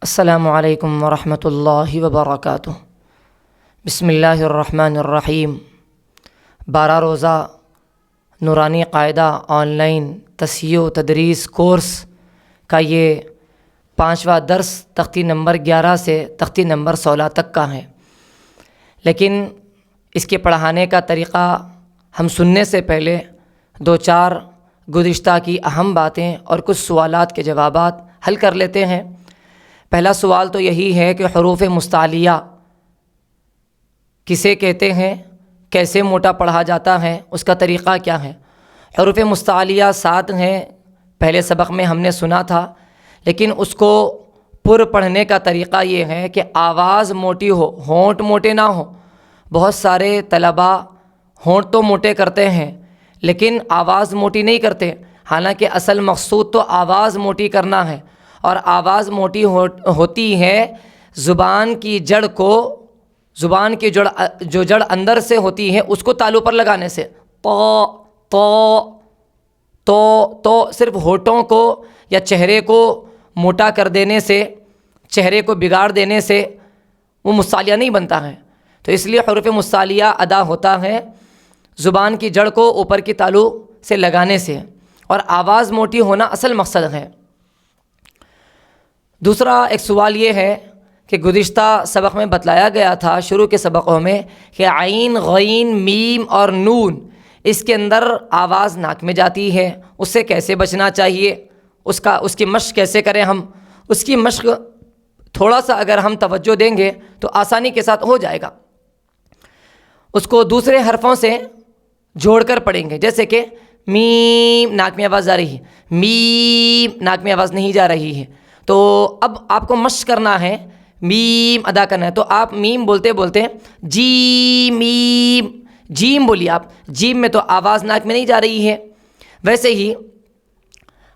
السلام علیکم ورحمۃ اللہ وبرکاتہ۔ بسم اللہ الرحمن الرحیم۔ 12 روزہ نورانی قاعدہ آن لائن تصحیح و تدریس کورس کا یہ 5واں درس تختی نمبر 11 سے تختی نمبر 16 تک کا ہے، لیکن اس کے پڑھانے کا طریقہ ہم سننے سے پہلے 2-4 گزشتہ کی اہم باتیں اور کچھ سوالات کے جوابات حل کر لیتے ہیں۔ پہلا سوال تو یہی ہے کہ حروف مستعلیہ کسے کہتے ہیں، کیسے موٹا پڑھا جاتا ہے، اس کا طریقہ کیا ہے۔ حروف مستعلیہ 7 ہیں، پہلے سبق میں ہم نے سنا تھا، لیکن اس کو پر پڑھنے کا طریقہ یہ ہے کہ آواز موٹی ہو، ہونٹ موٹے نہ ہو۔ بہت سارے طلباء ہونٹ تو موٹے کرتے ہیں لیکن آواز موٹی نہیں کرتے، حالانکہ اصل مقصود تو آواز موٹی کرنا ہے، اور آواز موٹی ہوتی ہے زبان کی جڑ کو، زبان کی جو جڑ اندر سے ہوتی ہے اس کو تالو پر لگانے سے۔ تو صرف ہونٹوں کو یا چہرے کو موٹا کر دینے سے، چہرے کو بگاڑ دینے سے وہ مستعلیہ نہیں بنتا ہے۔ تو اس لیے حروف مستعلیہ ادا ہوتا ہے زبان کی جڑ کو اوپر کی تالو سے لگانے سے، اور آواز موٹی ہونا اصل مقصد ہے۔ دوسرا ایک سوال یہ ہے کہ گزشتہ سبق میں بتلایا گیا تھا شروع کے سبقوں میں کہ عین، غین، میم اور نون اس کے اندر آواز ناک میں جاتی ہے، اس سے کیسے بچنا چاہیے، اس کی مشق کیسے کریں ہم۔ اس کی مشق تھوڑا سا اگر ہم توجہ دیں گے تو آسانی کے ساتھ ہو جائے گا۔ اس کو دوسرے حرفوں سے جوڑ کر پڑھیں گے، جیسے کہ میم ناک میں آواز آ رہی ہے، میم ناک میں آواز نہیں جا رہی ہے، تو اب آپ کو مشق کرنا ہے، میم ادا کرنا ہے۔ تو آپ میم بولتے بولتے جیم، میم، جیم بولیے آپ، جیم میں تو آواز ناک میں نہیں جا رہی ہے۔ ویسے ہی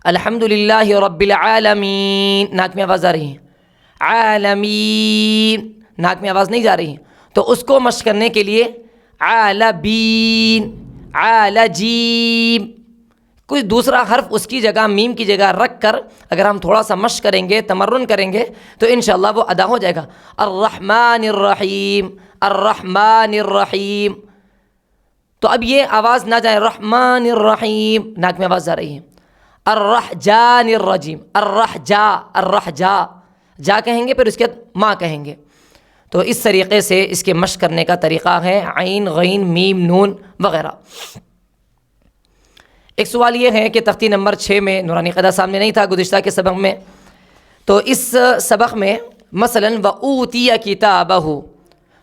الحمدللہ رب العالمین ناک میں آواز آ رہی ہے، عالمین ناک میں آواز نہیں جا رہی ہے، تو اس کو مشق کرنے کے لیے عالبین، عالجیم، کوئی دوسرا حرف اس کی جگہ، میم کی جگہ رکھ کر اگر ہم تھوڑا سا مشق کریں گے، تمرن کریں گے تو انشاءاللہ وہ ادا ہو جائے گا۔ الرحمن الرحیم، الرحمن الرحیم، تو اب یہ آواز نہ جائے، الرحمن الرحیم ناک میں آواز آ رہی ہے۔ الرحجان الرجیم، الرحجا، الرحجا جا کہیں گے، پھر اس کے بعد ماں کہیں گے۔ تو اس طریقے سے اس کے مشق کرنے کا طریقہ ہے، عین، غین، میم، نون وغیرہ۔ ایک سوال یہ ہے کہ تختی نمبر 6 میں نورانی قاعدہ سامنے نہیں تھا گزشتہ کے سبق میں، تو اس سبق میں مثلاً وَأُوتِيَ كِتَابَهُ،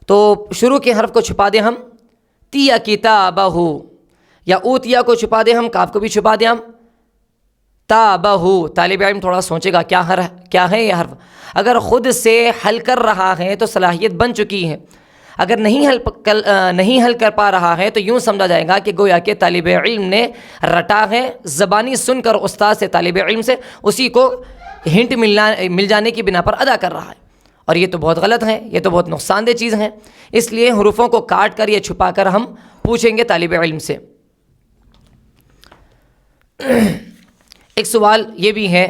تو شروع کے حرف کو چھپا دیں ہم، تِيَ كِتَابَهُ، یا اوتیا کو چھپا دیں ہم، کاف کو بھی چھپا دیں ہم، تابہو۔ طالب علم تھوڑا سوچے گا کیا ہے یہ حرف۔ اگر خود سے حل کر رہا ہے تو صلاحیت بن چکی ہے، اگر نہیں حل کر پا رہا ہے تو یوں سمجھا جائے گا کہ گویا کہ طالب علم نے رٹا ہے، زبانی سن کر استاد سے، طالب علم سے، اسی کو ہنٹ مل جانے کی بنا پر ادا کر رہا ہے، اور یہ تو بہت غلط ہے، یہ تو بہت نقصان دہ چیز ہے۔ اس لیے حروفوں کو کاٹ کر یا چھپا کر ہم پوچھیں گے طالب علم سے۔ ایک سوال یہ بھی ہے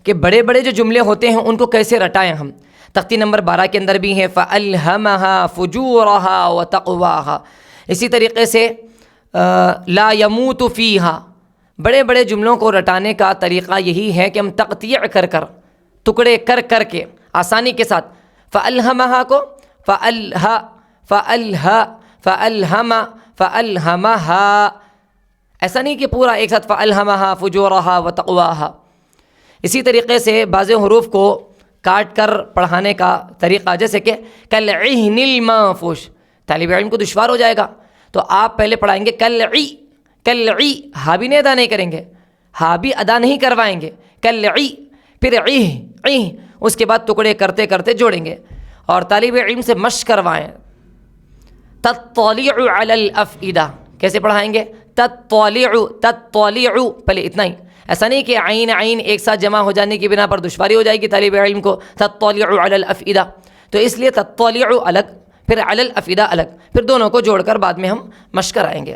کہ بڑے بڑے جو جملے ہوتے ہیں ان کو کیسے رٹائیں ہم۔ تختی نمبر 12 کے اندر بھی ہے فَأَلْهَمَهَا فُجُورَهَا وَتَقْوَاهَا، اسی طریقے سے لَا يَمُوتُ فِيهَا۔ بڑے بڑے جملوں کو رٹانے کا طریقہ یہی ہے کہ ہم تقطیع کر کر، ٹکڑے کر کر کے آسانی کے ساتھ فَأَلْهَمَهَا کو فَأَلْهَمَهَا، ایسا نہیں کہ پورا ایک ساتھ فَأَلْهَمَهَا فُجُورَهَا وَتَقْوَاهَا۔ اسی طریقے سے بعض حروف کو کاٹ کر پڑھانے کا طریقہ، جیسے کہ کالعہن المنفوش، طالب علم کو دشوار ہو جائے گا، تو آپ پہلے پڑھائیں گے کالعی، کالعی، ہا بھی نہیں ادا نہیں کریں گے، ہا بھی ادا نہیں کروائیں گے، کالعی، پھر عہ، اس کے بعد ٹکڑے کرتے کرتے جوڑیں گے، اور طالب علم سے مشق کروائیں۔ تطلع علی الافئدہ کیسے پڑھائیں گے؟ تطلع، پہلے اتنا ہی، ایسا نہیں کہ عین عین ایک ساتھ جمع ہو جانے کی بنا پر دشواری ہو جائے گی طالب علم کو۔ تطلع علی الافئدہ، تو اس لیے تطلع الگ، پھر علی الافئدہ الگ، پھر دونوں کو جوڑ کر بعد میں ہم مشق کرائیں گے۔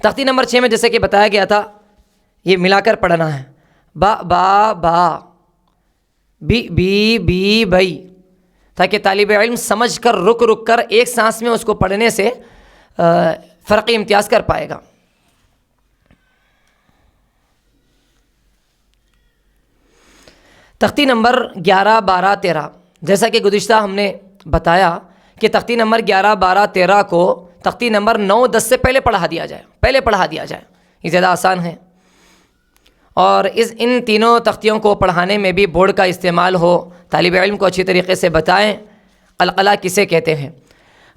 تختی نمبر 6 میں جیسے کہ بتایا گیا تھا، یہ ملا کر پڑھنا ہے، با با با، بی بی بی بئی، تاکہ طالب علم سمجھ کر رک رک کر ایک سانس میں اس کو پڑھنے سے فرقی امتیاز کر پائے گا۔ تختی نمبر 11، 12، 13، جیسا کہ گزشتہ ہم نے بتایا کہ تختی نمبر 11، 12، 13 کو تختی نمبر 9، 10 سے پہلے پڑھا دیا جائے، یہ زیادہ آسان ہے۔ اور ان تینوں تختیوں کو پڑھانے میں بھی بورڈ کا استعمال ہو، طالب علم کو اچھی طریقے سے بتائیں قلقلہ کسے کہتے ہیں۔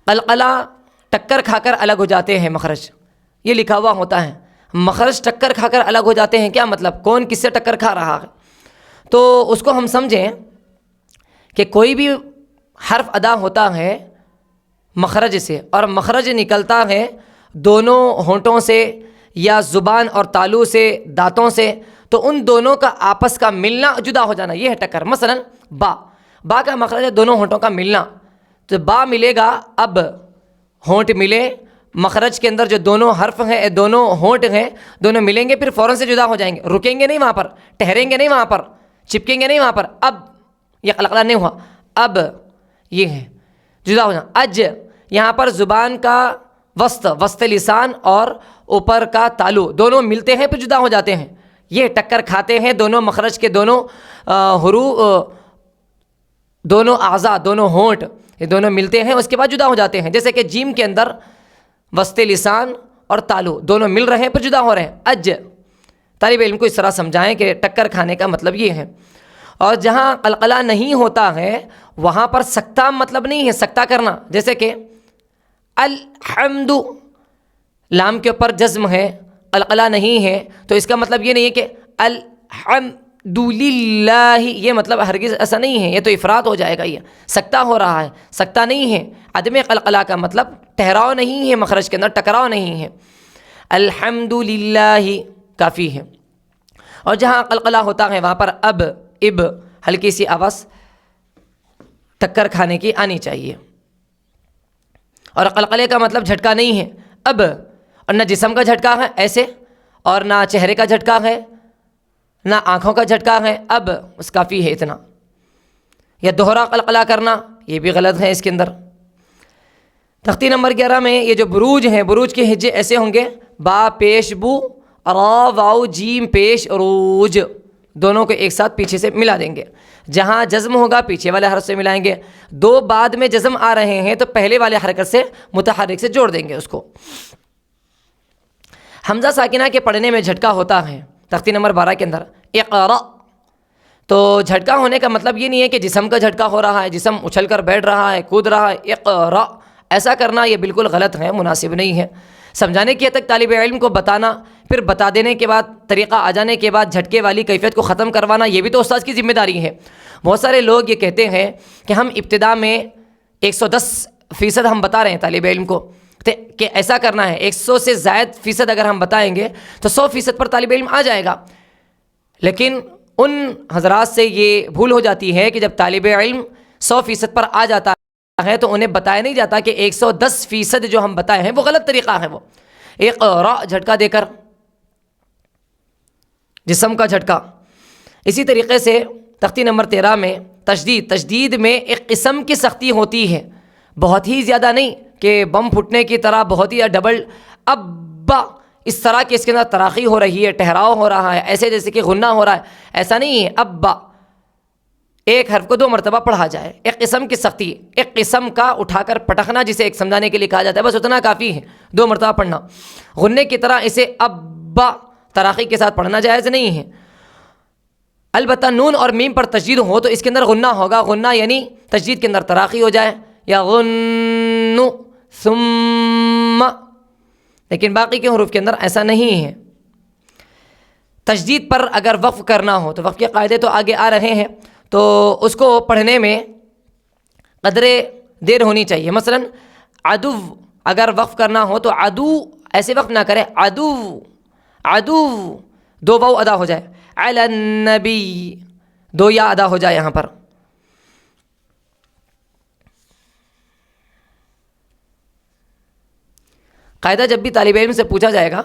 قلقلہ ٹکر کھا کر الگ ہو جاتے ہیں مخرج، یہ لکھا ہوا ہوتا ہے، مخرج ٹکر کھا کر الگ ہو جاتے ہیں، کیا مطلب؟ کون کس سے ٹکر کھا رہا ہے؟ تو اس کو ہم سمجھیں کہ کوئی بھی حرف ادا ہوتا ہے مخرج سے، اور مخرج نکلتا ہے دونوں ہونٹوں سے یا زبان اور تالو سے، دانتوں سے، تو ان دونوں کا آپس کا ملنا، جدا ہو جانا، یہ ہے ٹکر۔ مثلا با کا مخرج ہے دونوں ہونٹوں کا ملنا، تو با ملے گا، اب ہونٹ ملے، مخرج کے اندر جو دونوں حرف ہیں، دونوں ہونٹ ہیں، دونوں ملیں گے، پھر فوراً سے جدا ہو جائیں گے، رکیں گے نہیں وہاں پر، ٹھہریں گے نہیں وہاں پر، چپکیں گے نہیں وہاں پر۔ اب یہ قلقلہ نہیں ہوا، اب یہ ہے جدا ہو جانا۔ اج، یہاں پر زبان کا وسط لسان اور اوپر کا تالو دونوں ملتے ہیں پھر جدا ہو جاتے ہیں، یہ ٹکر کھاتے ہیں، دونوں مخرج کے دونوں حروف، دونوں اعضاء، دونوں ہونٹ، یہ دونوں ملتے ہیں، اس کے بعد جدا ہو جاتے ہیں۔ جیسے کہ جیم کے اندر وسط لسان اور تالو دونوں مل رہے ہیں پھر جدا ہو رہے ہیں۔ اج، طالب علم کو اس طرح سمجھائیں کہ ٹکر کھانے کا مطلب یہ ہے۔ اور جہاں قلقلہ نہیں ہوتا ہے وہاں پر سکتہ مطلب نہیں ہے، سکتہ کرنا، جیسے کہ الحمد، لام کے اوپر جزم ہے، قلقلہ نہیں ہے، تو اس کا مطلب یہ نہیں ہے کہ الحمد للہ، یہ مطلب ہرگز ایسا نہیں ہے، یہ تو افراط ہو جائے گا، یہ سکتہ ہو رہا ہے، سکتہ نہیں ہے۔ عدم قلقلہ کا مطلب ٹھہراؤ نہیں ہے، مخرج کے اندر ٹکراؤ نہیں ہے، الحمد للہ کافی ہے۔ اور جہاں قلقلہ ہوتا ہے وہاں پر اب، ہلکی سی آواز ٹکر کھانے کی آنی چاہیے۔ اور قلقلے کا مطلب جھٹکا نہیں ہے، اب، اور نہ جسم کا جھٹکا ہے ایسے، اور نہ چہرے کا جھٹکا ہے، نہ آنکھوں کا جھٹکا ہے، اب بس کافی ہے اتنا۔ یا دوہرا قلقلہ کرنا، یہ بھی غلط ہے اس کے اندر۔ تختی نمبر 11 میں یہ جو بروج ہیں، بروج کے ہجے ایسے ہوں گے، با پیش بو، را واو جیم پیش روج، دونوں کو ایک ساتھ پیچھے سے ملا دیں گے۔ جہاں جزم ہوگا پیچھے والے حرف سے ملائیں گے، دو بعد میں جزم آ رہے ہیں تو پہلے والے حرکت سے متحرک سے جوڑ دیں گے اس کو۔ حمزہ ساکنہ کے پڑھنے میں جھٹکا ہوتا ہے تختی نمبر 12 کے اندر، اقرا، تو جھٹکا ہونے کا مطلب یہ نہیں ہے کہ جسم کا جھٹکا ہو رہا ہے، جسم اچھل کر بیٹھ رہا ہے، کود رہا ہے، اقرا ایسا کرنا یہ بالکل غلط ہے، مناسب نہیں ہے۔ سمجھانے کی حد تک طالب علم کو بتانا، پھر بتا دینے کے بعد، طریقہ آ جانے کے بعد جھٹکے والی کیفیت کو ختم کروانا، یہ بھی تو استاد کی ذمہ داری ہے۔ بہت سارے لوگ یہ کہتے ہیں کہ ہم ابتدا میں 110% ہم بتا رہے ہیں طالب علم کو کہ ایسا کرنا ہے، 100 سے زائد فیصد اگر ہم بتائیں گے تو 100% پر طالب علم آ جائے گا۔ لیکن ان حضرات سے یہ بھول ہو جاتی ہے کہ جب طالب علم 100% پر آ جاتا ہے تو انہیں بتایا نہیں جاتا کہ 110% جو ہم بتائے ہیں وہ غلط طریقہ ہے۔ وہ ایک را جھٹکا دے کر، جسم کا جھٹکا۔ اسی طریقے سے تختی نمبر 13 میں تشدید میں ایک قسم کی سختی ہوتی ہے، بہت ہی زیادہ نہیں کہ بم پھٹنے کی طرح، بہت ہی ڈبل ابا اس طرح کی اس کے اندر تراخی ہو رہی ہے، ٹھہراؤ ہو رہا ہے، ایسے جیسے کہ غنہ ہو رہا ہے، ایسا نہیں ہے۔ ابا ایک حرف کو 2 مرتبہ پڑھا جائے، ایک قسم کی سختی، ایک قسم کا اٹھا کر پٹکنا جسے ایک سمجھانے کے لیے کہا جاتا ہے، بس اتنا کافی ہے، 2 مرتبہ پڑھنا۔ غنے کی طرح اسے ابا تراخی کے ساتھ پڑھنا جائز نہیں ہے۔ البتہ نون اور میم پر تشدید ہو تو اس کے اندر غنہ ہوگا، غنہ یعنی تشدید کے اندر تراخی ہو جائے، یا غن ثم، لیکن باقی کے حروف کے اندر ایسا نہیں ہے۔ تشدید پر اگر وقف کرنا ہو تو وقف کے قاعدے تو آگے آ رہے ہیں، تو اس کو پڑھنے میں قدرے دیر ہونی چاہیے۔ مثلا عدو اگر وقف کرنا ہو تو عدو ایسے وقف نہ کرے، عدو 2 واو ادا ہو جائے، علی النبی 2 یا ادا ہو جائے یہاں پر۔ قاعدہ جب بھی طالب علم سے پوچھا جائے گا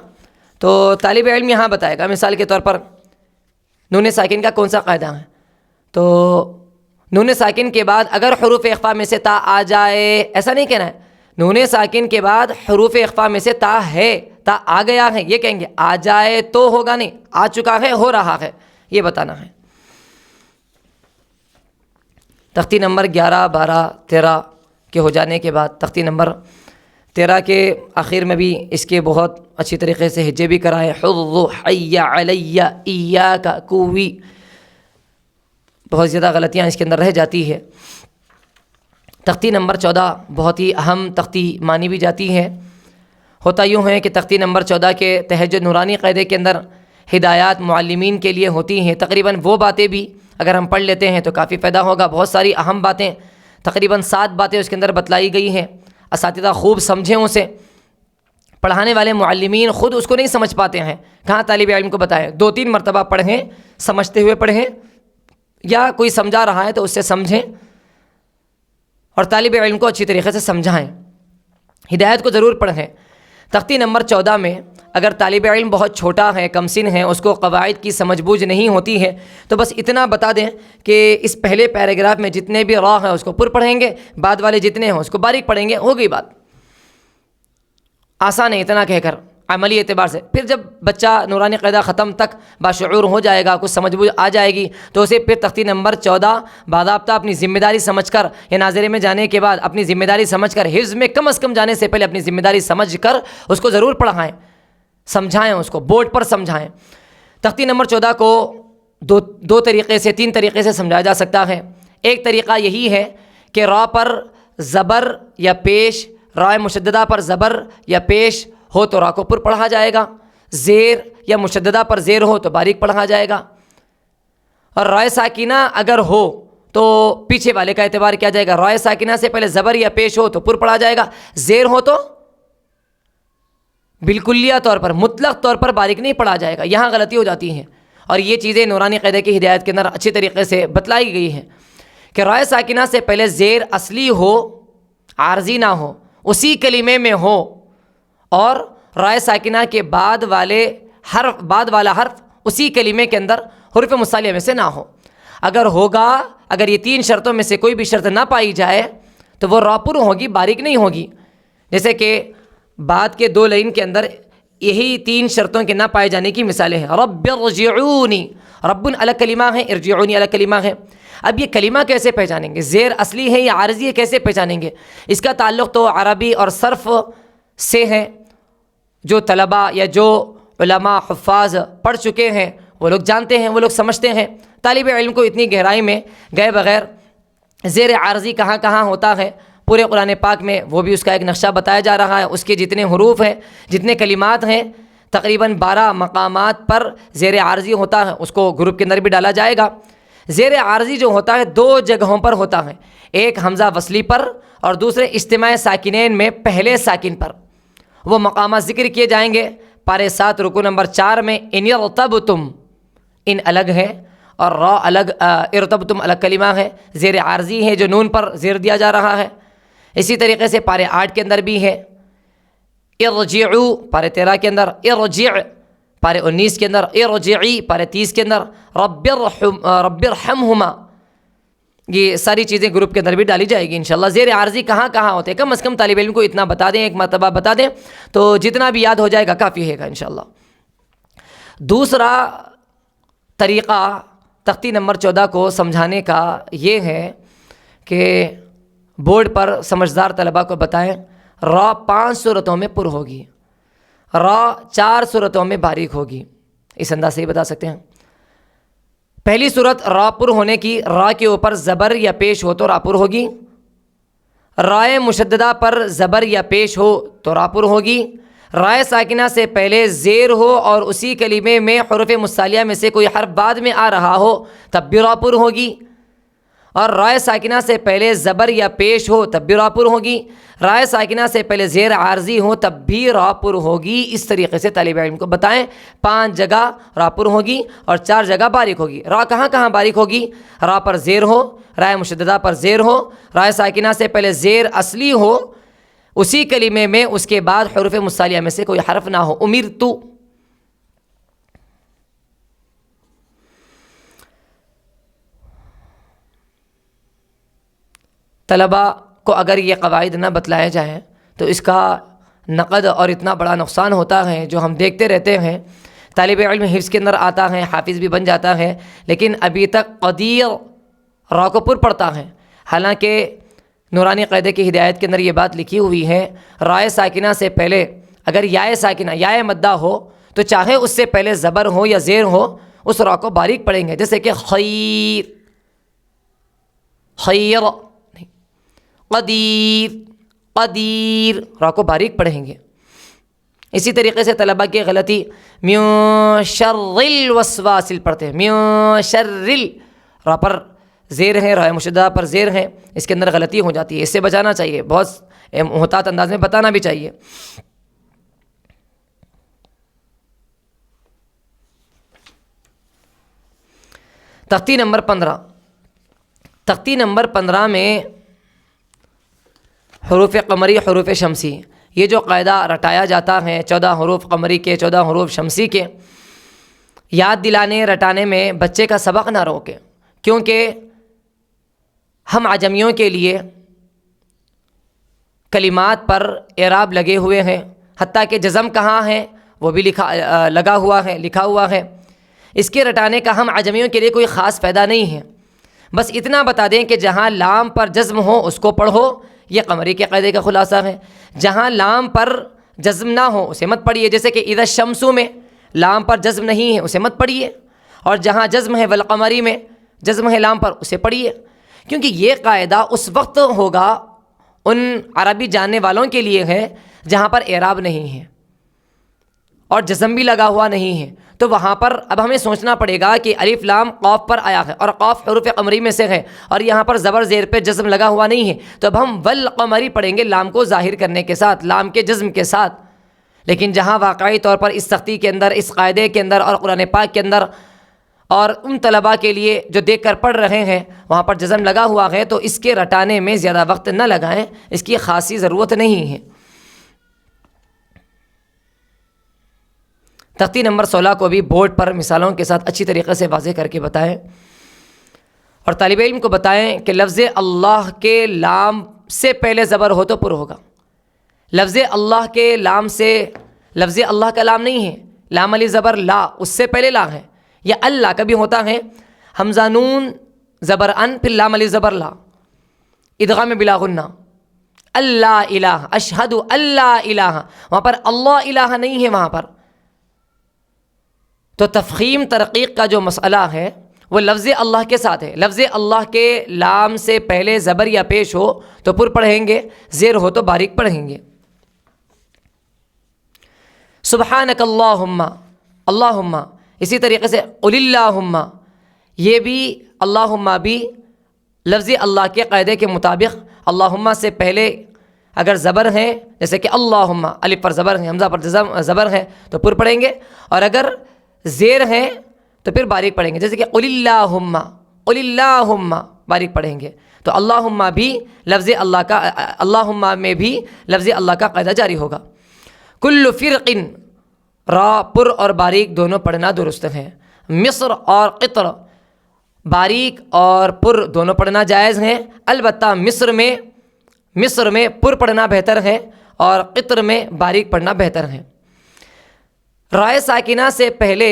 تو طالب علم یہاں بتائے گا، مثال کے طور پر نون ساکن کا کون سا قاعدہ ہے، تو نون ساکن کے بعد اگر حروف اخفا میں سے تا آ جائے، ایسا نہیں کہنا ہے نون ساکن کے بعد حروف اخفا میں سے تا ہے، تا آ گیا ہے، یہ کہیں گے آ جائے تو ہوگا نہیں، آ چکا ہے، ہو رہا ہے، یہ بتانا ہے۔ تختی نمبر 11، 12، 13 کے ہو جانے کے بعد تختی نمبر 13 کے آخر میں بھی اس کے بہت اچھی طریقے سے ہجے بھی کرائے، حظ حی علی ایاک کوی، بہت زیادہ غلطیاں اس کے اندر رہ جاتی ہے۔ تختی نمبر 14 بہت ہی اہم تختی مانی بھی جاتی ہے۔ ہوتا یوں ہے کہ تختی نمبر 14 کے تہجد نورانی قاعدے کے اندر ہدایات معلمین کے لیے ہوتی ہیں، تقریباً وہ باتیں بھی اگر ہم پڑھ لیتے ہیں تو کافی فائدہ ہوگا۔ بہت ساری اہم باتیں، تقریباً 7 باتیں اس کے اندر بتلائی گئی ہیں، اساتذہ خوب سمجھیں اسے، پڑھانے والے معلمین خود اس کو نہیں سمجھ پاتے ہیں، کہاں طالب علم کو بتائیں، 2-3 مرتبہ پڑھیں، سمجھتے ہوئے پڑھیں، یا کوئی سمجھا رہا ہے تو اس سے سمجھیں اور طالب علم کو اچھی طریقے سے سمجھائیں، ہدایت کو ضرور پڑھیں۔ تختی نمبر 14 میں اگر طالب علم بہت چھوٹا ہے، کم سن ہے، اس کو قواعد کی سمجھ بوجھ نہیں ہوتی ہے تو بس اتنا بتا دیں کہ اس پہلے پیراگراف میں جتنے بھی را ہیں اس کو پر پڑھیں گے، بعد والے جتنے ہیں اس کو باریک پڑھیں گے، ہو گئی بات۔ آسان ہے اتنا کہہ کر عملی اعتبار سے۔ پھر جب بچہ نورانی قاعدہ ختم تک باشعور ہو جائے گا، کچھ سمجھ بوجھ آ جائے گی تو اسے پھر تختی نمبر 14 باضابطہ اپنی ذمہ داری سمجھ کر یا ناظرے میں جانے کے بعد اپنی ذمہ داری سمجھ کر، حفظ میں کم از کم جانے سے پہلے اپنی ذمہ داری سمجھ کر اس کو ضرور پڑھائیں، سمجھائیں، اس کو بورڈ پر سمجھائیں۔ تختی نمبر 14 کو دو طریقے سے، 3 طریقے سے سمجھایا جا سکتا ہے۔ ایک طریقہ یہی ہے کہ را پر زبر یا پیش، رائے مشددہ پر زبر یا پیش ہو تو را کو پر پڑھا جائے گا، زیر یا مشددہ پر زیر ہو تو باریک پڑھا جائے گا، اور رائے ساکنہ اگر ہو تو پیچھے والے کا اعتبار کیا جائے گا، رائے ساکنہ سے پہلے زبر یا پیش ہو تو پر پڑھا جائے گا، زیر ہو تو بالکلیہ طور پر، مطلق طور پر باریک نہیں پڑھا جائے گا۔ یہاں غلطی ہو جاتی ہے، اور یہ چیزیں نورانی قاعدے کی ہدایت کے اندر اچھی طریقے سے بتلائی گئی ہیں کہ رائے ساکنہ سے پہلے زیر اصلی ہو، عارضی نہ ہو، اسی کلمے میں ہو، اور رائے ساکنہ کے بعد والا حرف اسی کلمے کے اندر حروف مصالحہ میں سے نہ ہو۔ اگر ہوگا، اگر یہ 3 شرطوں میں سے کوئی بھی شرط نہ پائی جائے تو وہ را پر ہوگی، باریک نہیں ہوگی۔ جیسے کہ بعد کے 2 لائن کے اندر یہی 3 شرطوں کے نہ پائے جانے کی مثالیں ہیں۔ رب ارجعونی، رب الگ کلمہ ہے، ارجعونی الگ کلمہ ہے۔ اب یہ کلمہ کیسے پہچانیں گے؟ زیر اصلی ہے یا عارضی ہے، کیسے پہچانیں گے؟ اس کا تعلق تو عربی اور صرف سے ہے۔ جو طلباء یا جو علماء حفاظ پڑھ چکے ہیں وہ لوگ جانتے ہیں، وہ لوگ سمجھتے ہیں۔ طالب علم کو اتنی گہرائی میں گئے بغیر زیر عارضی کہاں کہاں ہوتا ہے پورے قرآن پاک میں، وہ بھی اس کا ایک نقشہ بتایا جا رہا ہے۔ اس کے جتنے حروف ہیں، جتنے کلمات ہیں، تقریباً 12 مقامات پر زیر عارضی ہوتا ہے، اس کو گروپ کے اندر بھی ڈالا جائے گا۔ زیر عارضی جو ہوتا ہے 2 جگہوں پر ہوتا ہے، ایک حمزہ وصلی پر اور دوسرے اجتماع ساکنین میں پہلے ساکن پر۔ وہ مقامات ذکر کیے جائیں گے پارے 7 رکوع نمبر 4 میں۔ ان ارتبتم، ان الگ ہے اور را الگ، ارتبتم الگ کلمہ ہے، زیر عارضی ہے جو نون پر زیر دیا جا رہا ہے۔ اسی طریقے سے پارے 8 کے اندر بھی ہے، ارجعو پارے 13 کے اندر، ارجع پارے 19 کے اندر، ارجعی پارے 30 کے اندر، رب ارحمہما، یہ ساری چیزیں گروپ کے اندر بھی ڈالی جائے گی انشاءاللہ۔ زیر عارضی کہاں کہاں ہوتے ہیں کم از کم طالب علم کو اتنا بتا دیں، ایک مرتبہ بتا دیں تو جتنا بھی یاد ہو جائے گا کافی ہے گا انشاءاللہ۔ دوسرا طریقہ تختی نمبر 14 کو سمجھانے کا یہ ہے کہ بورڈ پر سمجھدار طلباء کو بتائیں، را 5 صورتوں میں پر ہوگی، را 4 صورتوں میں باریک ہوگی۔ اس انداز سے ہی بتا سکتے ہیں۔ پہلی صورت را پر ہونے کی، را کے اوپر زبر یا پیش ہو تو را پر ہوگی، رائے مشددہ پر زبر یا پیش ہو تو را پر ہوگی، رائے ساکنہ سے پہلے زیر ہو اور اسی کلمے میں حروف مصالحہ میں سے کوئی حرف بعد میں آ رہا ہو تب بھی را پر ہوگی، اور رائے ساکنہ سے پہلے زبر یا پیش ہو تب بھی را پر ہوگی، رائے ساکنہ سے پہلے زیر عارضی ہو تب بھی را پر ہوگی۔ اس طریقے سے طالب علم کو بتائیں، 5 جگہ را پر ہوگی اور 4 جگہ باریک ہوگی۔ را کہاں کہاں باریک ہوگی؟ را پر زیر ہو، رائے مشددہ پر زیر ہو، رائے ساکنہ سے پہلے زیر اصلی ہو اسی کلمے میں، اس کے بعد حروف مصالحہ میں سے کوئی حرف نہ ہو۔ امرتو، طلباء کو اگر یہ قواعد نہ بتلائے جائیں تو اس کا نقد اور اتنا بڑا نقصان ہوتا ہے جو ہم دیکھتے رہتے ہیں۔ طالب علم حفظ کے اندر آتا ہے، حافظ بھی بن جاتا ہے، لیکن ابھی تک قدیر را کو پر پڑھتا ہے، حالانکہ نورانی قاعدے کی ہدایت کے اندر یہ بات لکھی ہوئی ہے، رائے ساکنہ سے پہلے اگر یائے ساکنہ یائے مدہ ہو تو چاہے اس سے پہلے زبر ہو یا زیر ہو اس را کو باریک پڑھیں گے، جیسے کہ خیر، خیر نہیں، قدیر، قدیر، را کو باریک پڑھیں گے۔ اسی طریقے سے طلباء کی غلطی من شر الوسواس پڑھتے ہیں، من شر را پر زیر ہے، رائے مشدہ پر زیر ہے، اس کے اندر غلطی ہو جاتی ہے، اس سے بچانا چاہیے، بہت محتاط انداز میں بتانا بھی چاہیے۔ تختی نمبر 15، تختی نمبر 15 میں حروف قمری، حروف شمسی، یہ جو قاعدہ رٹایا جاتا ہے 14 حروف قمری کے 14 حروف شمسی کے، یاد دلانے رٹانے میں بچے کا سبق نہ روکے، کیونکہ ہم عجمیوں کے لیے کلمات پر اعراب لگے ہوئے ہیں، حتیٰ کہ جزم کہاں ہے وہ بھی لکھا ہوا ہے۔ اس کے رٹانے کا ہم عجمیوں کے لیے کوئی خاص فائدہ نہیں ہے، بس اتنا بتا دیں کہ جہاں لام پر جزم ہو اس کو پڑھو، یہ قمری کے قاعدے کا خلاصہ ہے۔ جہاں لام پر جزم نہ ہو اسے مت پڑھیے، جیسے کہ اذا الشمس میں لام پر جزم نہیں ہے اسے مت پڑھیے، اور جہاں جزم ہے والقمری میں جزم ہے لام پر اسے پڑھیے، کیونکہ یہ قاعدہ اس وقت ہوگا ان عربی جاننے والوں کے لیے ہے جہاں پر اعراب نہیں ہے اور جزم بھی لگا ہوا نہیں ہے، تو وہاں پر اب ہمیں سوچنا پڑے گا کہ الف لام قاف پر آیا ہے اور قاف حروف قمری میں سے ہے اور یہاں پر زبر زیر پہ جزم لگا ہوا نہیں ہے، تو اب ہم والقمری پڑھیں گے لام کو ظاہر کرنے کے ساتھ، لام کے جزم کے ساتھ۔ لیکن جہاں واقعی طور پر اس سختی کے اندر، اس قاعدے کے اندر اور قرآن پاک کے اندر اور ان طلباء کے لیے جو دیکھ کر پڑھ رہے ہیں وہاں پر جزم لگا ہوا ہے، تو اس کے رٹانے میں زیادہ وقت نہ لگائیں، اس کی خاصی ضرورت نہیں ہے۔ تختی نمبر 16 کو بھی بورڈ پر مثالوں کے ساتھ اچھی طریقے سے واضح کر کے بتائیں، اور طالب علم کو بتائیں کہ لفظ اللہ کے لام سے پہلے زبر ہو تو پر ہوگا۔ لفظ اللہ کے لام سے، لفظ اللہ کا لام نہیں ہے، لام علی زبر لا، اس سے پہلے لا ہے، یا اللہ کا بھی ہوتا ہے حمزہ نون زبر ان پھر لام علی زبر لا، ادغام بلا غنہ، اللہ الہ، اشہد اللہ الہ، وہاں پر اللہ الہ نہیں ہے وہاں پر، تو تفخیم ترقیق کا جو مسئلہ ہے وہ لفظ اللہ کے ساتھ ہے۔ لفظ اللہ کے لام سے پہلے زبر یا پیش ہو تو پر پڑھیں گے، زیر ہو تو باریک پڑھیں گے۔ سبحانک اللہم، اللہم، اسی طریقے سے قل اللہم، یہ بھی اللہم بھی لفظ اللہ کے قاعدے کے مطابق اللہم سے پہلے اگر زبر ہیں، جیسے کہ اللہم الف پر زبر ہے، حمزہ پر زبر ہے تو پر پڑھیں گے، اور اگر زیر ہیں تو پھر باریک پڑھیں گے، جیسے کہ قل اللہم، قل اللہم، باریک پڑھیں گے۔ تو اللہم بھی لفظ اللہ کا، اللہم میں بھی لفظ اللہ کا قاعدہ جاری ہوگا۔ کل فرق، را پر اور باریک دونوں پڑھنا درست ہے۔ مصر اور قطر، باریک اور پر دونوں پڑھنا جائز ہیں، البتہ مصر میں پر پڑھنا بہتر ہے اور قطر میں باریک پڑھنا بہتر ہے۔ رائے ساکنہ سے پہلے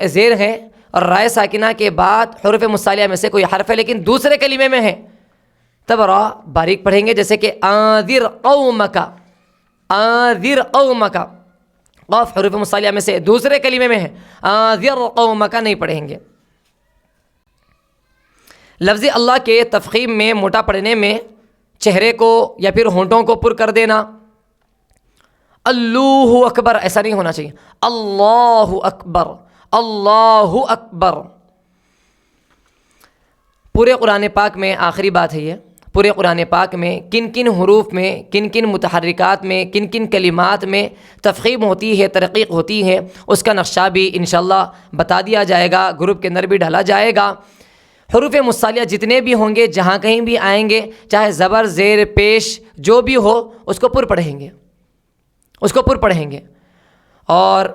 زیر ہے اور رائے ساکنہ کے بعد حروف مصالحہ میں سے کوئی حرف ہے لیکن دوسرے کلمے میں ہے، تب را باریک پڑھیں گے، جیسے کہ انذر قومک، انذر قومک، قاف حروف مصالحہ میں سے دوسرے کلمے میں ہے، انذر قومک نہیں پڑھیں گے۔ لفظ اللہ کے تفخیم میں موٹا پڑھنے میں چہرے کو یا پھر ہونٹوں کو پر کر دینا، اللہ اکبر ایسا نہیں ہونا چاہیے، اللہ اکبر، اللہ اکبر۔ پورے قرآن پاک میں آخری بات ہے یہ، پورے قرآن پاک میں کن کن حروف میں، کن کن متحرکات میں، کن کن کلمات میں تفخیم ہوتی ہے، ترقیق ہوتی ہے، اس کا نقشہ بھی انشاءاللہ بتا دیا جائے گا، گروپ کے اندر بھی ڈالا جائے گا۔ حروف مصالحہ جتنے بھی ہوں گے، جہاں کہیں بھی آئیں گے، چاہے زبر زیر پیش جو بھی ہو، اس کو پر پڑھیں گے، اس کو پر پڑھیں گے۔ اور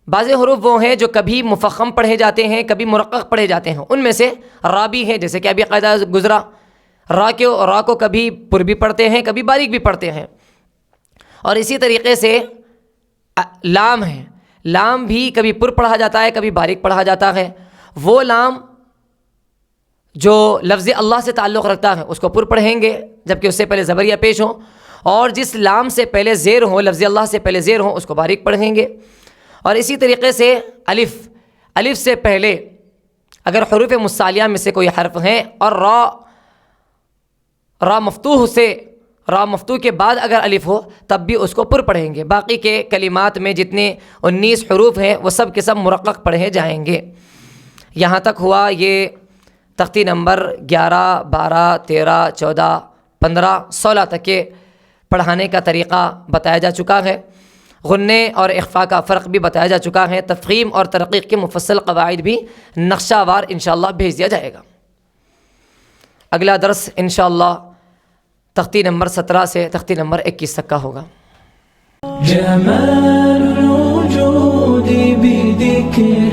بعض حروف وہ ہیں جو کبھی مفخم پڑھے جاتے ہیں، کبھی مرقق پڑھے جاتے ہیں، ان میں سے را بھی ہے، جیسے کہ ابھی قاعدہ گزرا را کو کبھی پر بھی پڑھتے ہیں، کبھی باریک بھی پڑھتے ہیں. اور اسی طریقے سے لام ہے، لام بھی کبھی پر پڑھا جاتا ہے، کبھی باریک پڑھا جاتا ہے. وہ لام جو لفظ اللہ سے تعلق رکھتا ہے اس کو پر پڑھیں گے جبکہ اس سے پہلے زبریہ پیش ہوں، اور جس لام سے پہلے زیر ہو، لفظ اللہ سے پہلے زیر ہو، اس کو باریک پڑھیں گے. اور اسی طریقے سے الف سے پہلے اگر حروف مصالیہ میں سے کوئی حرف ہیں اور را مفتوح کے بعد اگر الف ہو تب بھی اس کو پر پڑھیں گے. باقی کے کلمات میں جتنے 19 حروف ہیں وہ سب کے سب مرقق پڑھے جائیں گے. یہاں تک ہوا یہ تختی نمبر 11، 12، 13، 14، 15، 16 تک کے پڑھانے کا طریقہ بتایا جا چکا ہے. غنّے اور اخفاء کا فرق بھی بتایا جا چکا ہے. تفخیم اور ترقیق کے مفصل قواعد بھی نقشہ وار انشاءاللہ بھیج دیا جائے گا. اگلا درس انشاءاللہ تختی نمبر 17 سے تختی نمبر 21 تک کا ہوگا. جمال الوجود بذكر